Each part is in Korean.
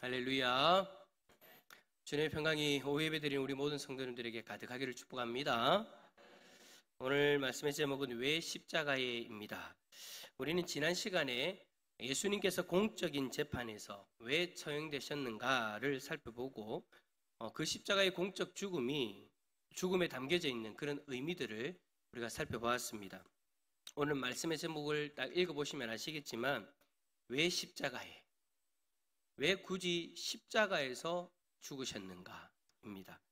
할렐루야. 주님의 평강이 오후 예배드린 우리 모든 성도님들에게 가득하기를 축복합니다. 오늘 말씀의 제목은 왜 십자가에입니다. 우리는 지난 시간에 예수님께서 공적인 재판에서 왜 처형되셨는가를 살펴보고 그 십자가의 공적 죽음에 담겨져 있는 그런 의미들을 우리가 살펴보았습니다. 오늘 말씀의 제목을 딱 읽어보시면 아시겠지만 왜 십자가에, 왜 굳이 십자가에서 죽으셨는가입니다.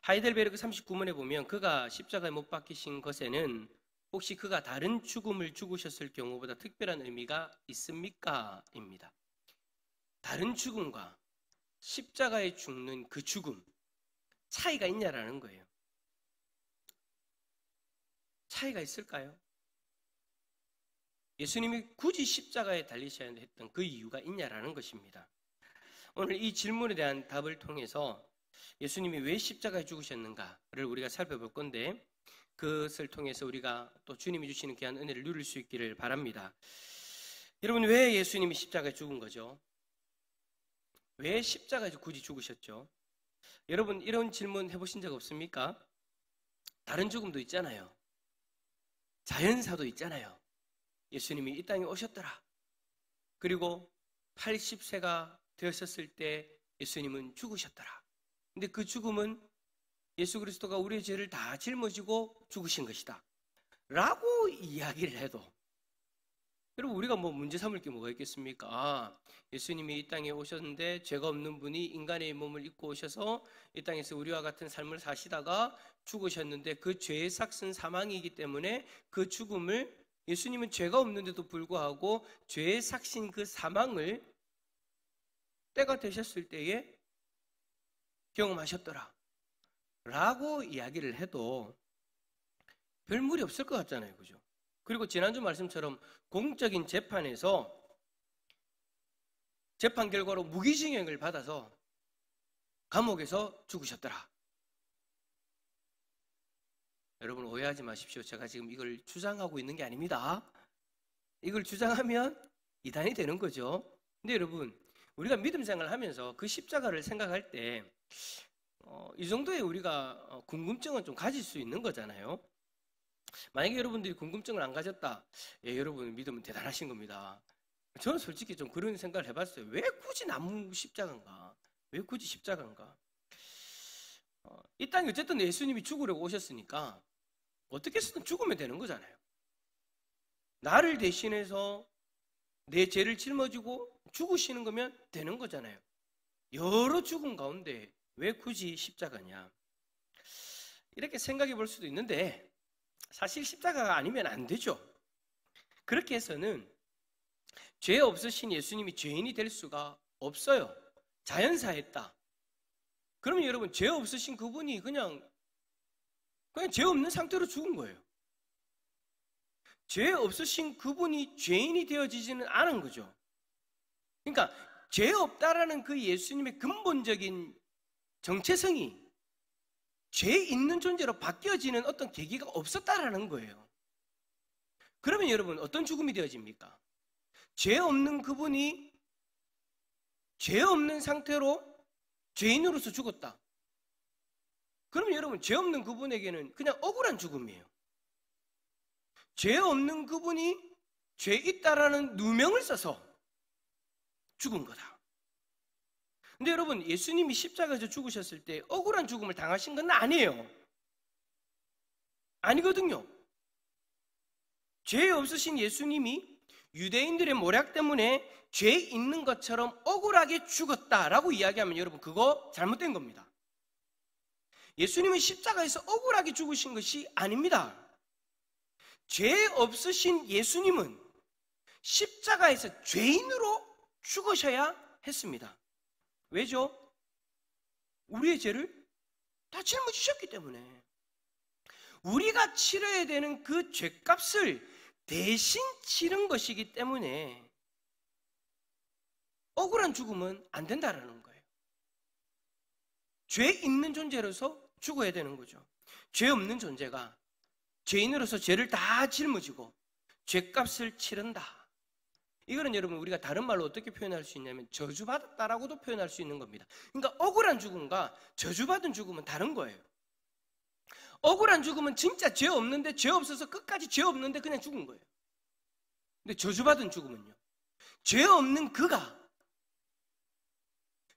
하이델베르크 39문에 보면 그가 십자가에 못 박히신 것에는 혹시 그가 다른 죽음을 죽으셨을 경우보다 특별한 의미가 있습니까? 입니다. 다른 죽음과 십자가에 죽는 그 죽음, 차이가 있냐라는 거예요. 차이가 있을까요? 예수님이 굳이 십자가에 달리셔야 했던 그 이유가 있냐라는 것입니다. 오늘 이 질문에 대한 답을 통해서 예수님이 왜 십자가에 죽으셨는가를 우리가 살펴볼 건데, 그것을 통해서 우리가 또 주님이 주시는 귀한 은혜를 누릴 수 있기를 바랍니다. 여러분, 왜 예수님이 십자가에 죽은 거죠? 왜 십자가에서 굳이 죽으셨죠? 여러분, 이런 질문 해보신 적 없습니까? 다른 죽음도 있잖아요. 자연사도 있잖아요. 예수님이 이 땅에 오셨더라. 그리고 80세가 되었을 때 예수님은 죽으셨더라. 근데 그 죽음은 예수 그리스도가 우리의 죄를 다 짊어지고 죽으신 것이다 라고 이야기를 해도, 여러분, 우리가 뭐 문제 삼을 게 뭐가 있겠습니까? 예수님이 이 땅에 오셨는데 죄가 없는 분이 인간의 몸을 입고 오셔서 이 땅에서 우리와 같은 삶을 사시다가 죽으셨는데 그 죄의 삭은 사망이기 때문에 그 죽음을, 예수님은 죄가 없는데도 불구하고 죄의 삭신 그 사망을 때가 되셨을 때에 경험하셨더라 라고 이야기를 해도 별 무리 없을 것 같잖아요, 그죠? 그리고 지난주 말씀처럼 공적인 재판에서 재판 결과로 무기징역을 받아서 감옥에서 죽으셨더라. 여러분, 오해하지 마십시오. 제가 지금 이걸 주장하고 있는 게 아닙니다. 이걸 주장하면 이단이 되는 거죠. 근데 여러분, 우리가 믿음 생활을 하면서 그 십자가를 생각할 때 이 정도의 우리가 궁금증은 좀 가질 수 있는 거잖아요. 만약에 여러분들이 궁금증을 안 가졌다, 여러분 믿음은 대단하신 겁니다. 저는 솔직히 좀 그런 생각을 해봤어요. 왜 굳이 나무 십자가인가? 왜 굳이 십자가인가? 이 땅에 어쨌든 예수님이 죽으려고 오셨으니까 어떻게 해서든 죽으면 되는 거잖아요. 나를 대신해서 내 죄를 짊어지고 죽으시는 거면 되는 거잖아요. 여러 죽음 가운데 왜 굳이 십자가냐? 이렇게 생각해 볼 수도 있는데, 사실 십자가가 아니면 안 되죠. 그렇게 해서는 죄 없으신 예수님이 죄인이 될 수가 없어요. 자연사했다. 그러면 여러분, 죄 없으신 그분이 그냥 죄 없는 상태로 죽은 거예요. 죄 없으신 그분이 죄인이 되어지지는 않은 거죠. 그러니까 죄 없다라는 그 예수님의 근본적인 정체성이 죄 있는 존재로 바뀌어지는 어떤 계기가 없었다라는 거예요. 그러면 여러분, 어떤 죽음이 되어집니까? 죄 없는 그분이 죄 없는 상태로 죄인으로서 죽었다. 그러면 여러분, 죄 없는 그분에게는 그냥 억울한 죽음이에요. 죄 없는 그분이 죄 있다라는 누명을 써서 죽은 거다. 근데 여러분, 예수님이 십자가에서 죽으셨을 때 억울한 죽음을 당하신 건 아니에요. 아니거든요. 죄 없으신 예수님이 유대인들의 모략 때문에 죄 있는 것처럼 억울하게 죽었다라고 이야기하면 여러분, 그거 잘못된 겁니다. 예수님은 십자가에서 억울하게 죽으신 것이 아닙니다. 죄 없으신 예수님은 십자가에서 죄인으로 죽으셔야 했습니다. 왜죠? 우리의 죄를 다 짊어지셨기 때문에. 우리가 치러야 되는 그 죄값을 대신 치른 것이기 때문에 억울한 죽음은 안 된다라는 거예요. 죄 있는 존재로서 죽어야 되는 거죠. 죄 없는 존재가 죄인으로서 죄를 다 짊어지고 죄값을 치른다. 이거는 여러분 우리가 다른 말로 어떻게 표현할 수 있냐면 저주받았다라고도 표현할 수 있는 겁니다. 그러니까 억울한 죽음과 저주받은 죽음은 다른 거예요. 억울한 죽음은 진짜 죄 없는데, 죄 없어서 끝까지 죄 없는데 그냥 죽은 거예요. 근데 저주받은 죽음은요, 죄 없는 그가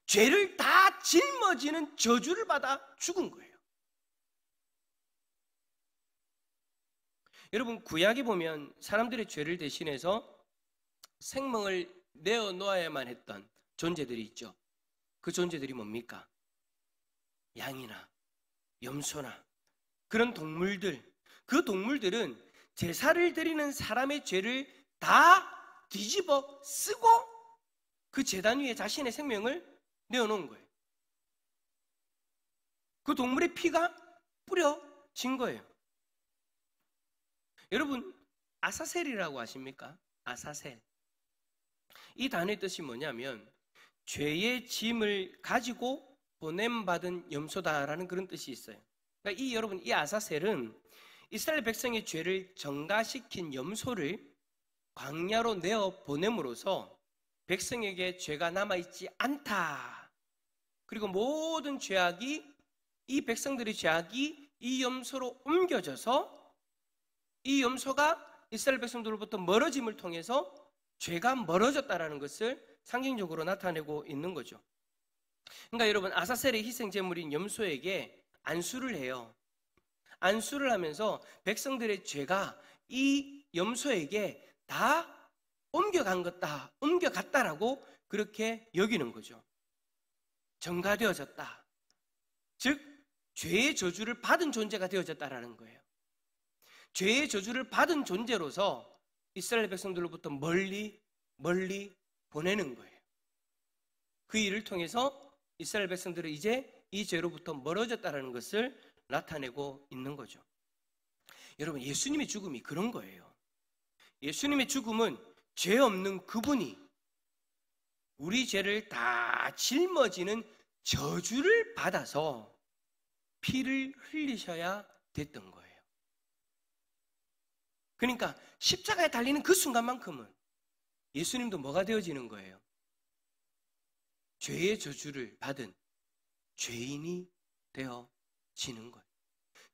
죄를 다 짊어지는 저주를 받아 죽은 거예요. 여러분, 구약에 보면 사람들의 죄를 대신해서 생명을 내어놓아야만 했던 존재들이 있죠. 그 존재들이 뭡니까? 양이나 염소나 그런 동물들. 그 동물들은 제사를 드리는 사람의 죄를 다 뒤집어 쓰고 그 제단 위에 자신의 생명을 내어놓은 거예요. 그 동물의 피가 뿌려진 거예요. 여러분, 아사셀이라고 아십니까? 아사셀. 이 단어의 뜻이 뭐냐면 죄의 짐을 가지고 보냄받은 염소다라는 그런 뜻이 있어요. 그러니까 여러분, 이 아사셀은 이스라엘 백성의 죄를 정가시킨 염소를 광야로 내어 보냄으로써 백성에게 죄가 남아있지 않다. 그리고 모든 죄악이, 이 백성들의 죄악이 이 염소로 옮겨져서 이 염소가 이스라엘 백성들로부터 멀어짐을 통해서 죄가 멀어졌다라는 것을 상징적으로 나타내고 있는 거죠. 그러니까 여러분, 아사셀의 희생 제물인 염소에게 안수를 해요. 안수를 하면서 백성들의 죄가 이 염소에게 다 옮겨갔다라고 그렇게 여기는 거죠. 정가되어졌다. 즉, 죄의 저주를 받은 존재가 되어졌다라는 거예요. 죄의 저주를 받은 존재로서 이스라엘 백성들로부터 멀리 보내는 거예요. 그 일을 통해서 이스라엘 백성들은 이제 이 죄로부터 멀어졌다는 것을 나타내고 있는 거죠. 여러분, 예수님의 죽음이 그런 거예요. 예수님의 죽음은 죄 없는 그분이 우리 죄를 다 짊어지는 저주를 받아서 피를 흘리셔야 됐던 거예요. 그러니까 십자가에 달리는 그 순간만큼은 예수님도 뭐가 되어지는 거예요? 죄의 저주를 받은 죄인이 되어지는 거예요.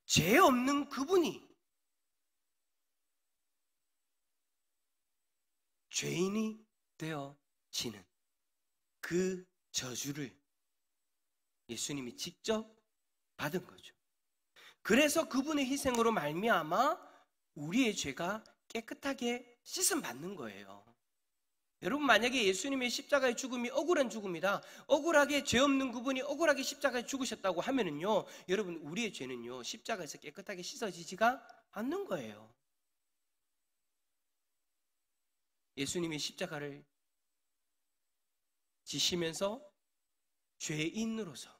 죄 없는 그분이 죄인이 되어지는 그 저주를 예수님이 직접 받은 거죠. 그래서 그분의 희생으로 말미암아 우리의 죄가 깨끗하게 씻음 받는 거예요. 여러분, 만약에 예수님의 십자가의 죽음이 억울한 죽음이다, 억울하게 죄 없는 그분이 억울하게 십자가에 죽으셨다고 하면은요, 여러분, 우리의 죄는요 십자가에서 깨끗하게 씻어지지가 않는 거예요. 예수님이 십자가를 지시면서 죄인으로서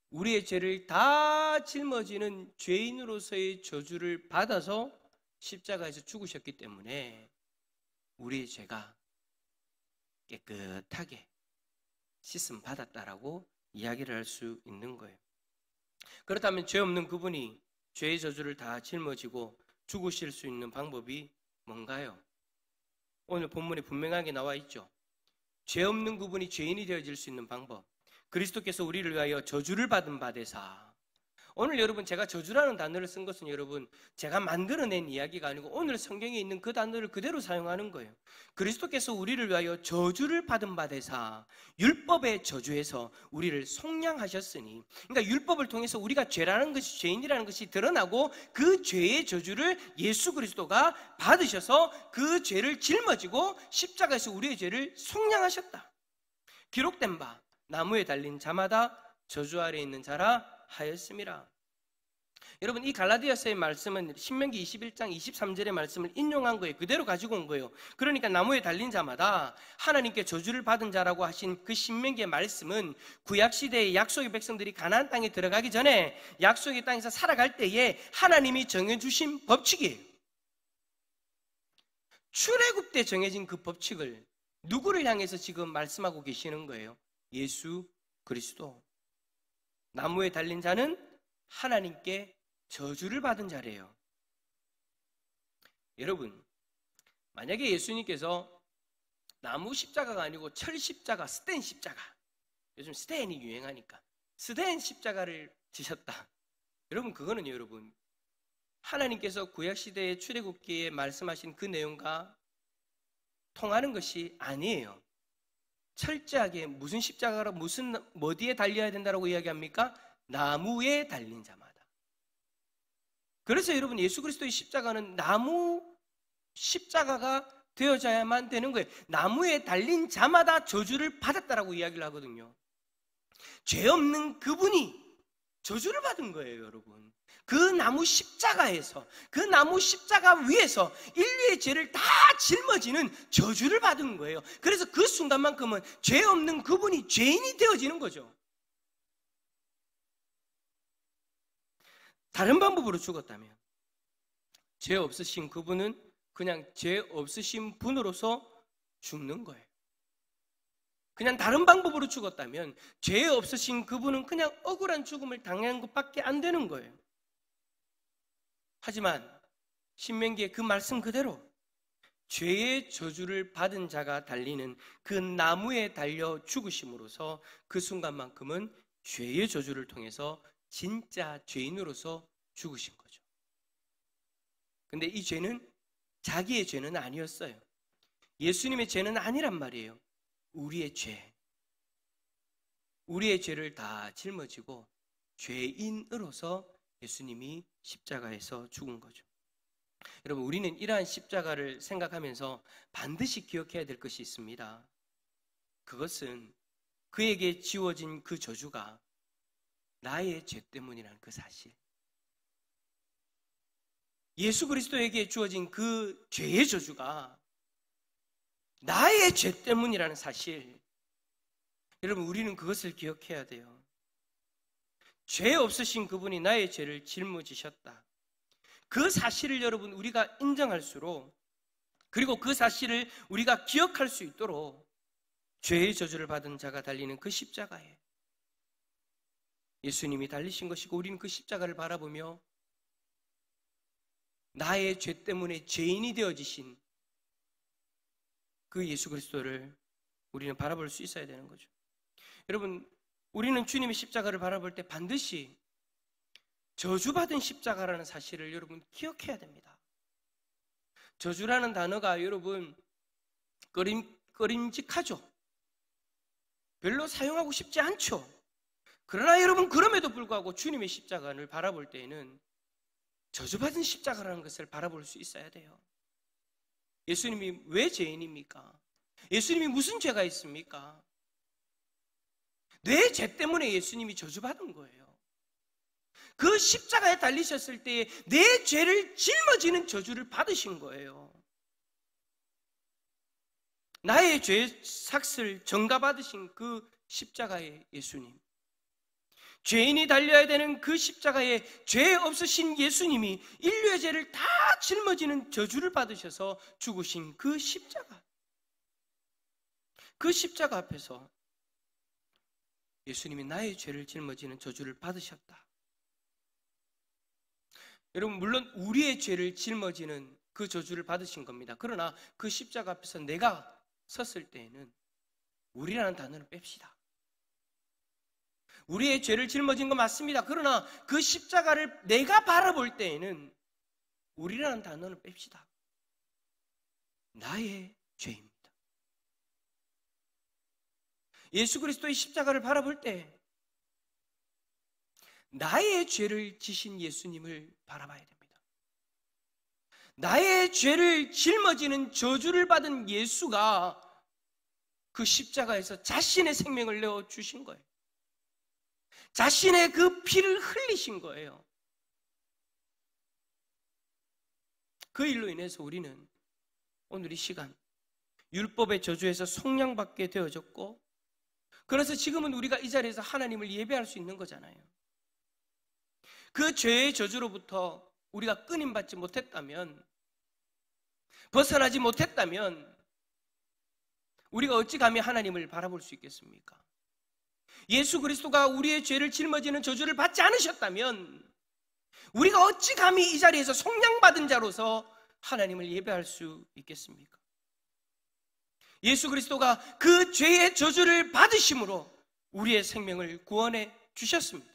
우리의 죄를 다 짊어지는 죄인으로서의 저주를 받아서 십자가에서 죽으셨기 때문에 우리의 죄가 깨끗하게 씻음 받았다라고 이야기를 할 수 있는 거예요. 그렇다면 죄 없는 그분이 죄의 저주를 다 짊어지고 죽으실 수 있는 방법이 뭔가요? 오늘 본문에 분명하게 나와 있죠. 죄 없는 그분이 죄인이 되어질 수 있는 방법, 그리스도께서 우리를 위하여 저주를 받은 바 되사. 오늘 여러분, 제가 저주라는 단어를 쓴 것은 여러분 제가 만들어낸 이야기가 아니고 오늘 성경에 있는 그 단어를 그대로 사용하는 거예요. 그리스도께서 우리를 위하여 저주를 받은 바 되사, 율법의 저주에서 우리를 속량하셨으니, 그러니까 율법을 통해서 우리가 죄라는 것이, 죄인이라는 것이 드러나고 그 죄의 저주를 예수 그리스도가 받으셔서 그 죄를 짊어지고 십자가에서 우리의 죄를 속량하셨다. 기록된 바 나무에 달린 자마다 저주 아래 있는 자라 하였음이라. 여러분, 이 갈라디아서의 말씀은 신명기 21장 23절의 말씀을 인용한 거예요. 그대로 가지고 온 거예요. 그러니까 나무에 달린 자마다 하나님께 저주를 받은 자라고 하신 그 신명기의 말씀은 구약시대의 약속의 백성들이 가나안 땅에 들어가기 전에 약속의 땅에서 살아갈 때에 하나님이 정해주신 법칙이에요. 출애굽 때 정해진 그 법칙을 누구를 향해서 지금 말씀하고 계시는 거예요? 예수 그리스도. 나무에 달린 자는 하나님께 저주를 받은 자래요. 여러분, 만약에 예수님께서 나무 십자가가 아니고 철 십자가, 스텐 십자가. 요즘 스텐이 유행하니까 스텐 십자가를 지셨다. 여러분, 그거는요, 여러분, 하나님께서 구약시대의 출애굽기에 말씀하신 그 내용과 통하는 것이 아니에요. 철저하게 무슨 십자가로 무슨 어디에 달려야 된다라고 이야기합니까? 나무에 달린 자마다. 그래서 여러분, 예수 그리스도의 십자가는 나무 십자가가 되어져야만 되는 거예요. 나무에 달린 자마다 저주를 받았다라고 이야기를 하거든요. 죄 없는 그분이 저주를 받은 거예요, 여러분. 그 나무 십자가에서, 그 나무 십자가 위에서 인류의 죄를 다 짊어지는 저주를 받은 거예요. 그래서 그 순간만큼은 죄 없는 그분이 죄인이 되어지는 거죠. 다른 방법으로 죽었다면, 죄 없으신 그분은 그냥 죄 없으신 분으로서 죽는 거예요. 그냥 다른 방법으로 죽었다면 죄 없으신 그분은 그냥 억울한 죽음을 당한 것밖에 안 되는 거예요. 하지만 신명기의 그 말씀 그대로 죄의 저주를 받은 자가 달리는 그 나무에 달려 죽으심으로써 그 순간만큼은 죄의 저주를 통해서 진짜 죄인으로서 죽으신 거죠. 근데 이 죄는 자기의 죄는 아니었어요. 예수님의 죄는 아니란 말이에요. 우리의 죄, 우리의 죄를 다 짊어지고 죄인으로서 예수님이 십자가에서 죽은 거죠. 여러분, 우리는 이러한 십자가를 생각하면서 반드시 기억해야 될 것이 있습니다. 그것은 그에게 지워진 그 저주가 나의 죄 때문이라는 그 사실. 예수 그리스도에게 주어진 그 죄의 저주가 나의 죄 때문이라는 사실. 여러분, 우리는 그것을 기억해야 돼요. 죄 없으신 그분이 나의 죄를 짊어지셨다. 그 사실을 여러분, 우리가 인정할수록, 그리고 그 사실을 우리가 기억할 수 있도록 죄의 저주를 받은 자가 달리는 그 십자가에 예수님이 달리신 것이고, 우리는 그 십자가를 바라보며 나의 죄 때문에 죄인이 되어지신 그 예수 그리스도를 우리는 바라볼 수 있어야 되는 거죠. 여러분, 우리는 주님의 십자가를 바라볼 때 반드시 저주받은 십자가라는 사실을 여러분 기억해야 됩니다. 저주라는 단어가 여러분 꺼림직하죠. 별로 사용하고 싶지 않죠. 그러나 여러분, 그럼에도 불구하고 주님의 십자가를 바라볼 때에는 저주받은 십자가라는 것을 바라볼 수 있어야 돼요. 예수님이 왜 죄인입니까? 예수님이 무슨 죄가 있습니까? 내 죄 때문에 예수님이 저주받은 거예요. 그 십자가에 달리셨을 때 내 죄를 짊어지는 저주를 받으신 거예요. 나의 죄 삭을 전가받으신 그 십자가의 예수님, 죄인이 달려야 되는 그 십자가에 죄 없으신 예수님이 인류의 죄를 다 짊어지는 저주를 받으셔서 죽으신 그 십자가, 그 십자가 앞에서 예수님이 나의 죄를 짊어지는 저주를 받으셨다. 여러분, 물론 우리의 죄를 짊어지는 그 저주를 받으신 겁니다. 그러나 그 십자가 앞에서 내가 섰을 때에는 우리라는 단어를 뺍시다. 우리의 죄를 짊어진 거 맞습니다. 그러나 그 십자가를 내가 바라볼 때에는 우리라는 단어를 뺍시다. 나의 죄입니다. 예수 그리스도의 십자가를 바라볼 때 나의 죄를 지신 예수님을 바라봐야 됩니다. 나의 죄를 짊어지는 저주를 받은 예수가 그 십자가에서 자신의 생명을 내어 주신 거예요. 자신의 그 피를 흘리신 거예요. 그 일로 인해서 우리는 오늘 이 시간 율법의 저주에서 속량받게 되어졌고, 그래서 지금은 우리가 이 자리에서 하나님을 예배할 수 있는 거잖아요. 그 죄의 저주로부터 우리가 끊임받지 못했다면, 벗어나지 못했다면 우리가 어찌 감히 하나님을 바라볼 수 있겠습니까? 예수 그리스도가 우리의 죄를 짊어지는 저주를 받지 않으셨다면 우리가 어찌 감히 이 자리에서 속량받은 자로서 하나님을 예배할 수 있겠습니까? 예수 그리스도가 그 죄의 저주를 받으심으로 우리의 생명을 구원해 주셨습니다.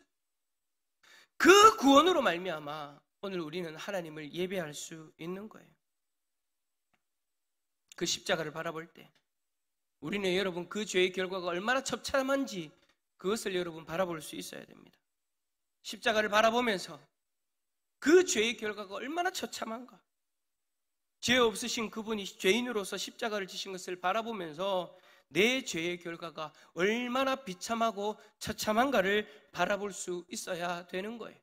그 구원으로 말미암아 오늘 우리는 하나님을 예배할 수 있는 거예요. 그 십자가를 바라볼 때 우리는 여러분 그 죄의 결과가 얼마나 처참한지 그것을 여러분 바라볼 수 있어야 됩니다. 십자가를 바라보면서 그 죄의 결과가 얼마나 처참한가, 죄 없으신 그분이 죄인으로서 십자가를 지신 것을 바라보면서 내 죄의 결과가 얼마나 비참하고 처참한가를 바라볼 수 있어야 되는 거예요.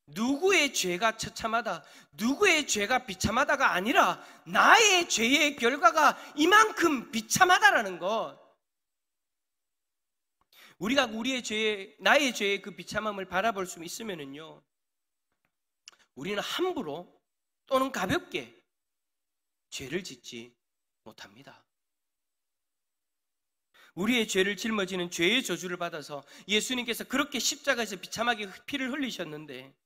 누구의 죄가 처참하다, 누구의 죄가 비참하다가 아니라 나의 죄의 결과가 이만큼 비참하다라는 것, 우리가 우리의 죄의, 나의 죄의 그 비참함을 바라볼 수 있으면은요, 우리는 함부로 또는 가볍게 죄를 짓지 못합니다. 우리의 죄를 짊어지는 죄의 저주를 받아서 예수님께서 그렇게 십자가에서 비참하게 피를 흘리셨는데,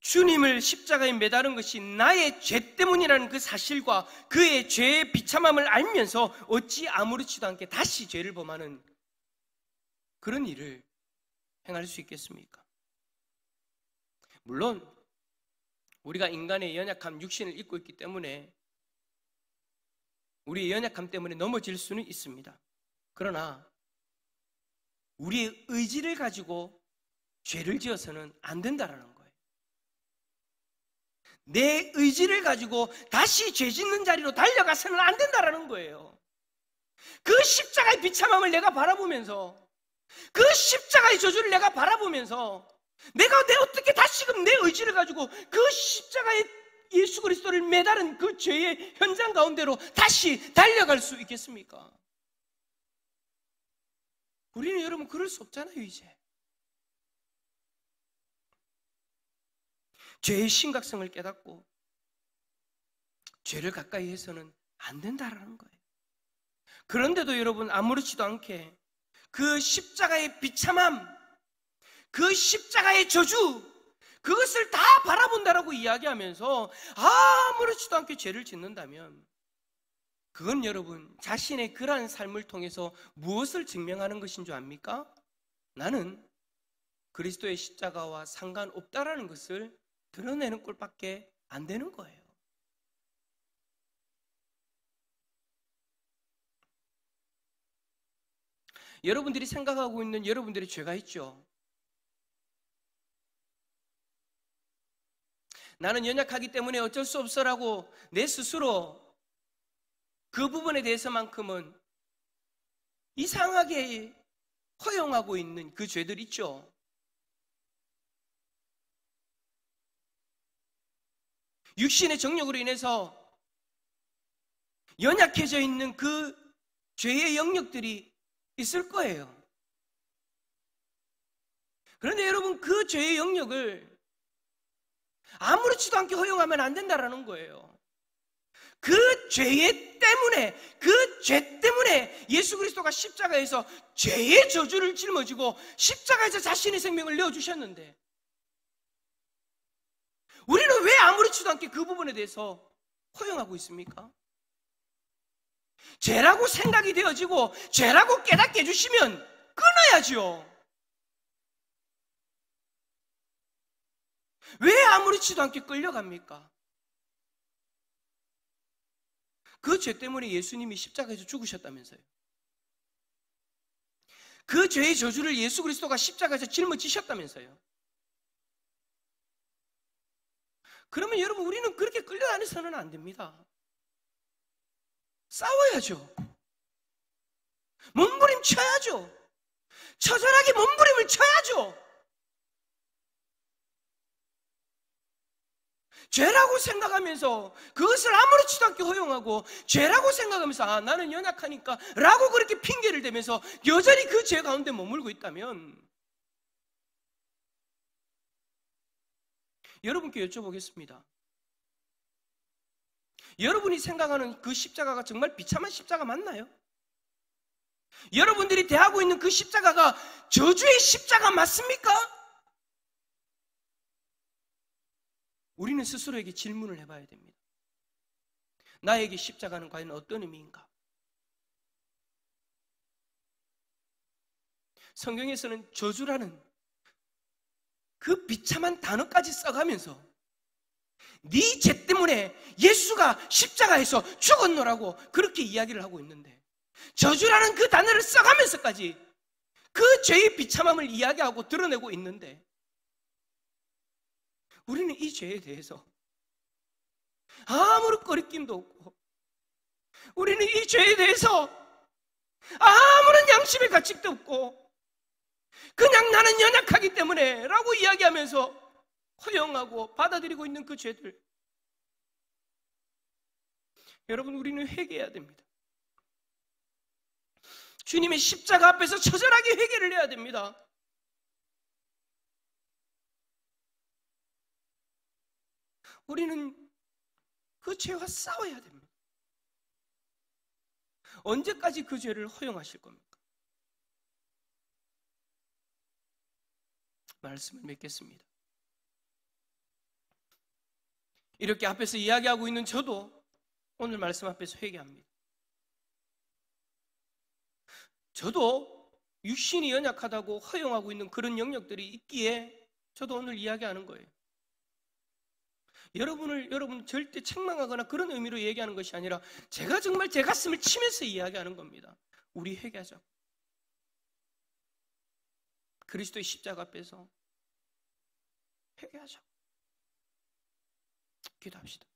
주님을 십자가에 매다른 것이 나의 죄 때문이라는 그 사실과 그의 죄의 비참함을 알면서 어찌 아무렇지도 않게 다시 죄를 범하는 그런 일을 행할 수 있겠습니까? 물론 우리가 인간의 연약함, 육신을 입고 있기 때문에 우리의 연약함 때문에 넘어질 수는 있습니다. 그러나 우리의 의지를 가지고 죄를 지어서는 안 된다라는 거예요. 내 의지를 가지고 다시 죄 짓는 자리로 달려가서는 안 된다라는 거예요. 그 십자가의 비참함을 내가 바라보면서, 그 십자가의 저주를 내가 바라보면서 내가 어떻게 다시금 내 의지를 가지고 그 십자가의 예수 그리스도를 매다른 그 죄의 현장 가운데로 다시 달려갈 수 있겠습니까? 우리는 여러분 그럴 수 없잖아요. 이제 죄의 심각성을 깨닫고 죄를 가까이 해서는 안 된다라는 거예요. 그런데도 여러분 아무렇지도 않게 그 십자가의 비참함, 그 십자가의 저주, 그것을 다 바라본다라고 이야기하면서 아무렇지도 않게 죄를 짓는다면 그건 여러분 자신의 그러한 삶을 통해서 무엇을 증명하는 것인 줄 압니까? 나는 그리스도의 십자가와 상관없다라는 것을 드러내는 꼴밖에 안 되는 거예요. 여러분들이 생각하고 있는 여러분들의 죄가 있죠. 나는 연약하기 때문에 어쩔 수 없어라고 내 스스로 그 부분에 대해서만큼은 이상하게 허용하고 있는 그 죄들 있죠. 육신의 정욕으로 인해서 연약해져 있는 그 죄의 영역들이 있을 거예요. 그런데 여러분 그 죄의 영역을 아무렇지도 않게 허용하면 안 된다라는 거예요. 그 죄 때문에 예수 그리스도가 십자가에서 죄의 저주를 짊어지고 십자가에서 자신의 생명을 내어주셨는데 우리는 왜 아무렇지도 않게 그 부분에 대해서 허용하고 있습니까? 죄라고 생각이 되어지고 죄라고 깨닫게 해주시면 끊어야죠. 왜 아무렇지도 않게 끌려갑니까? 그 죄 때문에 예수님이 십자가에서 죽으셨다면서요. 그 죄의 저주를 예수 그리스도가 십자가에서 짊어지셨다면서요. 그러면 여러분 우리는 그렇게 끌려다니서는 안 됩니다. 싸워야죠. 몸부림쳐야죠. 처절하게 몸부림을 쳐야죠. 죄라고 생각하면서 그것을 아무렇지도 않게 허용하고 죄라고 생각하면서 나는 연약하니까 라고 그렇게 핑계를 대면서 여전히 그 죄 가운데 머물고 있다면 여러분께 여쭤보겠습니다. 여러분이 생각하는 그 십자가가 정말 비참한 십자가 맞나요? 여러분들이 대하고 있는 그 십자가가 저주의 십자가 맞습니까? 우리는 스스로에게 질문을 해봐야 됩니다. 나에게 십자가는 과연 어떤 의미인가? 성경에서는 저주라는 그 비참한 단어까지 써가면서 네 죄 때문에 예수가 십자가에서 죽었노라고 그렇게 이야기를 하고 있는데, 저주라는 그 단어를 써가면서까지 그 죄의 비참함을 이야기하고 드러내고 있는데, 우리는 이 죄에 대해서 아무런 거리낌도 없고, 우리는 이 죄에 대해서 아무런 양심의 가책도 없고, 그냥 나는 연약하기 때문에 라고 이야기하면서 허용하고 받아들이고 있는 그 죄들, 여러분, 우리는 회개해야 됩니다. 주님의 십자가 앞에서 처절하게 회개를 해야 됩니다. 우리는 그 죄와 싸워야 됩니다. 언제까지 그 죄를 허용하실 겁니까? 말씀을 맺겠습니다. 이렇게 앞에서 이야기하고 있는 저도 오늘 말씀 앞에서 회개합니다. 저도 육신이 연약하다고 허용하고 있는 그런 영역들이 있기에 저도 오늘 이야기하는 거예요. 여러분 절대 책망하거나 그런 의미로 얘기하는 것이 아니라 제가 정말 제 가슴을 치면서 이야기하는 겁니다. 우리 회개하자. 그리스도의 십자가 앞에서 회개하자. 기도합시다.